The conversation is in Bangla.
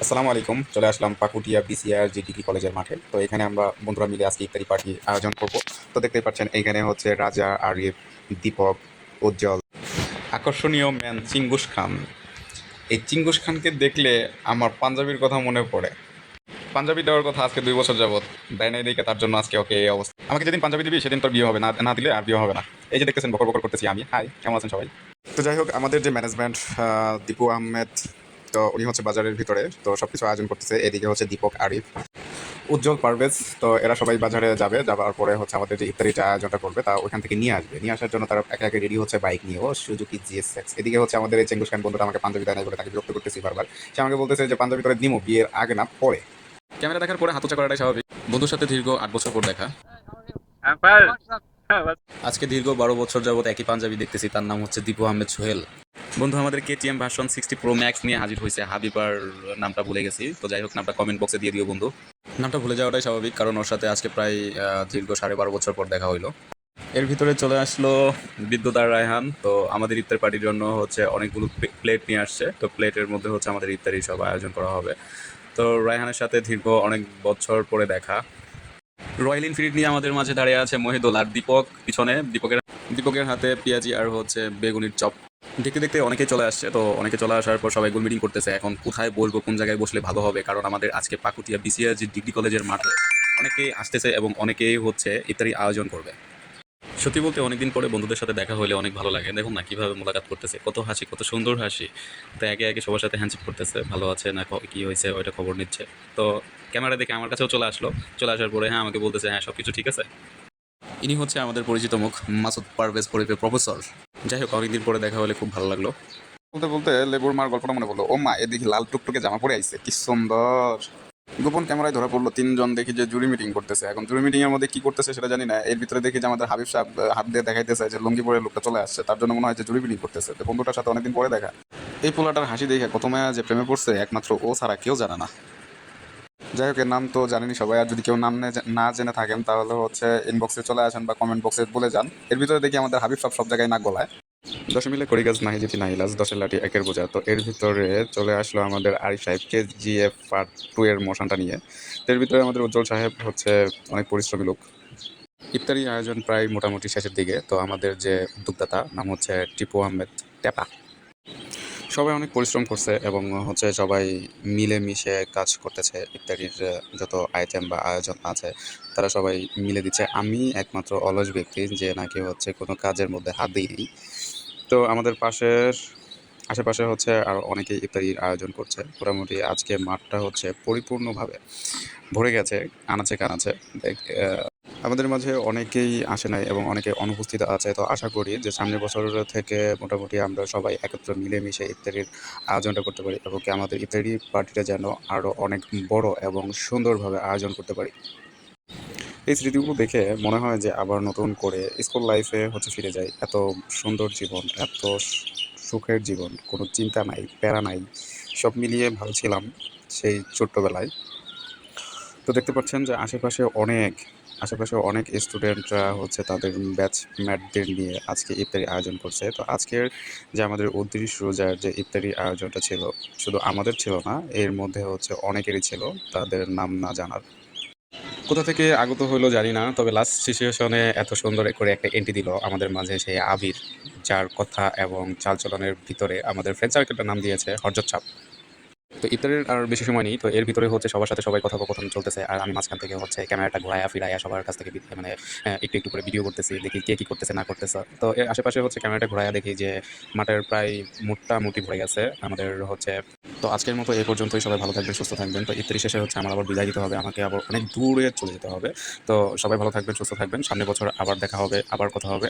আসসালামু আলাইকুম। চলে আসলাম পাকুটিয়া বিসিআর জি ডিগ্রি কলেজের মাঠে। তো এখানে আমরা বন্ধুরা মিলে আজকে ইফতারি পার্টি আয়োজন করব। তো দেখতেই পাচ্ছেন এইখানে হচ্ছে রাজা, আরিফ, দীপক, উজ্জ্বল, আকর্ষণীয় ম্যান চিঙ্গুস খান। এই চিঙ্গুস খানকে দেখলে আমার পাঞ্জাবির কথা মনে পড়ে। পাঞ্জাবি দেওয়ার কথা আজকে 2 বছর যাবত দেয় নাই দেখে তার জন্য আজকে ওকে এই অবস্থা। আমাকে যেদিন পাঞ্জাবি দিবি সেদিন তোর বিয়ে হবে না, না দিলে আর বিয়ে হবে না। এই যে দেখতেছেন বকর বকর করতেছি আমি। হাই, কেমন আছেন সবাই? তো যাই হোক, আমাদের যে ম্যানেজমেন্ট, দীপু আহমেদ, তো উনি হচ্ছে বাজারের ভিতরে তো সবকিছু আয়োজন করতেছে। এদিকে হচ্ছে দীপক, আরিফ, উজ্জ্বল, পারভেজ। তো এরা সবাই বাজারে যাবে, যাবার পরে হচ্ছে আমাদের যে ইফতারিটা আয়োজনটা করবে তা ওইখান থেকে নিয়ে আসবে। নিয়ে আসার জন্য তারা একে একে রেডি হচ্ছে বাইক নিয়ে। ও সুজুকি জিএসএক্স। এদিকে হচ্ছে আমাদের এই চেঙ্গুস খান বন্ধুটা আমাকে পাঞ্জাবি দেয় নাই বলে তাকে বিরক্ত করতেছি বারবার। সে আমাকে বলতেছে যে পাঞ্জাবি তোরে দিমো বিয়ের আগে না পরে। ক্যামেরা দেখার পরে হাতচা করাটাই স্বাভাবিক। বন্ধুর সাথে দীর্ঘ 8 বছর পর দেখা। আজকে দীর্ঘ 12 বছর যাবত একই পাঞ্জাবি দেখতেছি। তার নাম হচ্ছে দীপু আহমেদ সোহেল। বন্ধু আমাদের কেটিএম ভার্সন 60 প্রো ম্যাক্স নিয়ে হাজির হয়েছে। হাবিবার নামটা ভুলে গেছি, তো যাই হোক নামটা কমেন্ট বক্সে দিয়ে দিও বন্ধু। নামটা ভুলে যাওয়াটাই স্বাভাবিক, কারণ ওর সাথে আজকে প্রায় দীর্ঘ 12.5 বছর পর দেখা হইলো। এর ভিতরে চলে আসলো বিদ্যুৎ আর রায়হান। তো আমাদের ইফতার পার্টির জন্য হচ্ছে অনেকগুলো প্লেট নিয়ে আসছে। তো প্লেটের মধ্যে হচ্ছে আমাদের ইফতারি সব আয়োজন করা হবে। তো রায়হানের সাথে দীর্ঘ অনেক বছর পরে দেখা। রয়্যাল এনফিল্ড নিয়ে আমাদের মাঝে দাঁড়িয়ে আছে মহিদুল, আর দীপক পিছনে। দীপকের হাতে পেঁয়াজি আর হচ্ছে বেগুনির চপ। দেখতে দেখতে অনেকেই চলে আসছে। তো অনেকে চলে আসার পর সবাই গোল মিটিং করতেছে এখন কোথায় বলবো, কোন জায়গায় বসলে ভালো হবে, কারণ আমাদের আজকে পাকুটিয়া বিসিআর যে ডিগ্রি কলেজের মাঠে অনেকেই আসতেছে এবং অনেকেই হচ্ছে ইফতারি আয়োজন করবে। সত্যি বলতে অনেকদিন পরে বন্ধুদের সাথে দেখা হলে অনেক ভালো লাগে। দেখুন না কিভাবে মোলাকাত করতেছে, কত হাসি, কত সুন্দর হাসি। তো একে একে সবার সাথে হ্যান্ডশেক করতেছে, ভালো আছে না কি হয়েছে ওইটা খবর নিচ্ছে। তো ক্যামেরা দেখে আমার কাছেও চলে আসলো। চলে আসার পরে হ্যাঁ আমাকে বলতেছে হ্যাঁ সব কিছু ঠিক আছে। ইনি হচ্ছে আমাদের পরিচিত মুখ, মাসুদ পারভেজ পরিপের প্রফেসর। যাই হোক, অনেকদিন পরে দেখা হলে খুব ভালো লাগলো। বলতে বলতে লেবুর মার গল্পটা মনে পড়লো। ও মা, এদিকে লাল টুকটুকে জামা পরে আইছে, কি সুন্দর। গোপন ক্যামেরায় ধরা পড়লো তিনজন, দেখি যে জুরি মিটিং করতেছে। এখন জুরি মিটিং এর মধ্যে কি করতেছে সেটা জানি না। এর ভিতরে দেখি যে আমাদের হাবিব সাহেব হাত দিয়ে দেখাইতেছে যে লুঙ্গি পরে লোকটা চলে আসছে। তার জন্য মনে হয় যে জুরি মিটিং করতেছে। তো বন্ধুটার সাথে অনেকদিন পরে দেখা। এই পোলাটার হাসি দেখে কত মায়া যে প্রেমে পড়ছে একমাত্র ও ছাড়া কেউ জানে না। যাই হোক, এর নাম তো জানেনি সবাই। আর যদি কেউ নাম না জেনে থাকেন তাহলে হচ্ছে ইনবক্সে চলে আসেন বা কমেন্ট বক্সে বলে যান। এর ভিতরে দেখি আমাদের হাবিব সাহেব সব জায়গায় নাক গলায়। দশে মিলে কড়ি গাছ নাহি যেটি নাহিলাস, দশের লাঠি একের বোঝা। তো এর ভিতরে চলে আসলো আমাদের আরিফ সাহেব কেজিএফ পার্ট 2 এর মোশনটা নিয়ে। তো এর ভিতরে আমাদের উজ্জ্বল সাহেব হচ্ছে অনেক পরিশ্রমী লোক। ইফতারি আয়োজন প্রায় মোটামুটি শেষের দিকে। তো আমাদের যে উদ্যোক্তা নাম হচ্ছে টিপু আহমেদ টেপা। সবাই অনেক পরিশ্রম করছে এবং হচ্ছে সবাই মিলেমিশে কাজ করতেছে। ইফতারির যত আইটেম বা আয়োজন আছে তারা সবাই মিলে দিচ্ছে। আমি একমাত্র অলস ব্যক্তি যে নাকি হচ্ছে কোনো কাজের মধ্যে হাত দিইনি। তো আমাদের আশেপাশে হচ্ছে আরও অনেকেই ইফতারির আয়োজন করছে। মোটামুটি আজকে মাঠটা হচ্ছে পরিপূর্ণভাবে ভরে গেছে আনাচে কানাচে। আমাদের মাঝে অনেকেই আসে নাই এবং অনেকে অনুপস্থিত আছে। তো আশা করি যে সামনের বছর থেকে মোটামুটি আমরা সবাই একত্র মিলেমিশে ইফতারির আয়োজনটা করতে পারি এবং কি আমাদের ইফতারি পার্টিটা যেন আরও অনেক বড় এবং সুন্দরভাবে আয়োজন করতে পারি। এই স্মৃতিগুলো দেখে মনে হয় যে আবার নতুন করে স্কুল লাইফে হচ্ছে ফিরে যাই। এত সুন্দর জীবন, এত সুখের জীবন, কোনো চিন্তা নাই, প্যারা নাই, সব মিলিয়ে ভালো ছিলাম সেই ছোট্টবেলায়। তো দেখতে পাচ্ছেন যে আশেপাশে অনেক স্টুডেন্টরা হচ্ছে তাদের ব্যাচমেটদের নিয়ে আজকে ইফতারি আয়োজন করছে। তো আজকের যে আমাদের 29 রোজার যে ইফতারি আয়োজনটা ছিল, শুধু আমাদের ছিল না, এর মধ্যে হচ্ছে অনেকেরই ছিল তাদের নাম না জানার। কোথা থেকে আগত হইলো জানি না, তবে লাস্ট সিচুয়েশনে এত সুন্দর করে একটা এন্ট্রি দিল আমাদের মাঝে সেই আবির, যার কথা এবং চালচলনের ভিতরে আমাদের ফ্রেন্ড সার্কেলটার নাম দিয়েছে হরজত চাপ। তো ইফতারের আর বেশি সময় নেই। তো এর ভিতরে হচ্ছে সবার সাথে সবাই কথোপকথন চলতেছে আর আমি মাঝখান থেকে হচ্ছে ক্যামেরাটা ঘোরায়া ফিরাইয়া সবার কাছ থেকে মানে একটু একটু করে ভিডিও করতেছি, দেখি কে কী করতেছে না করতেছে। তো এর আশেপাশে হচ্ছে ক্যামেরাটা ঘোরায়া দেখি যে মাঠের প্রায় মোটামুটি ভরে গেছে আমাদের হচ্ছে। তো আজকের মতো এই পর্যন্তই। সবাই ভালো থাকবেন, সুস্থ থাকবেন। তো ইফতারি শেষে হচ্ছে আমার আবার বিদায় দিতে হবে, আমাকে আবার অনেক দূরে চলে যেতে হবে। তো সবাই ভালো থাকবেন, সুস্থ থাকবেন। সামনের বছর আবার দেখা হবে, আবার কথা হবে।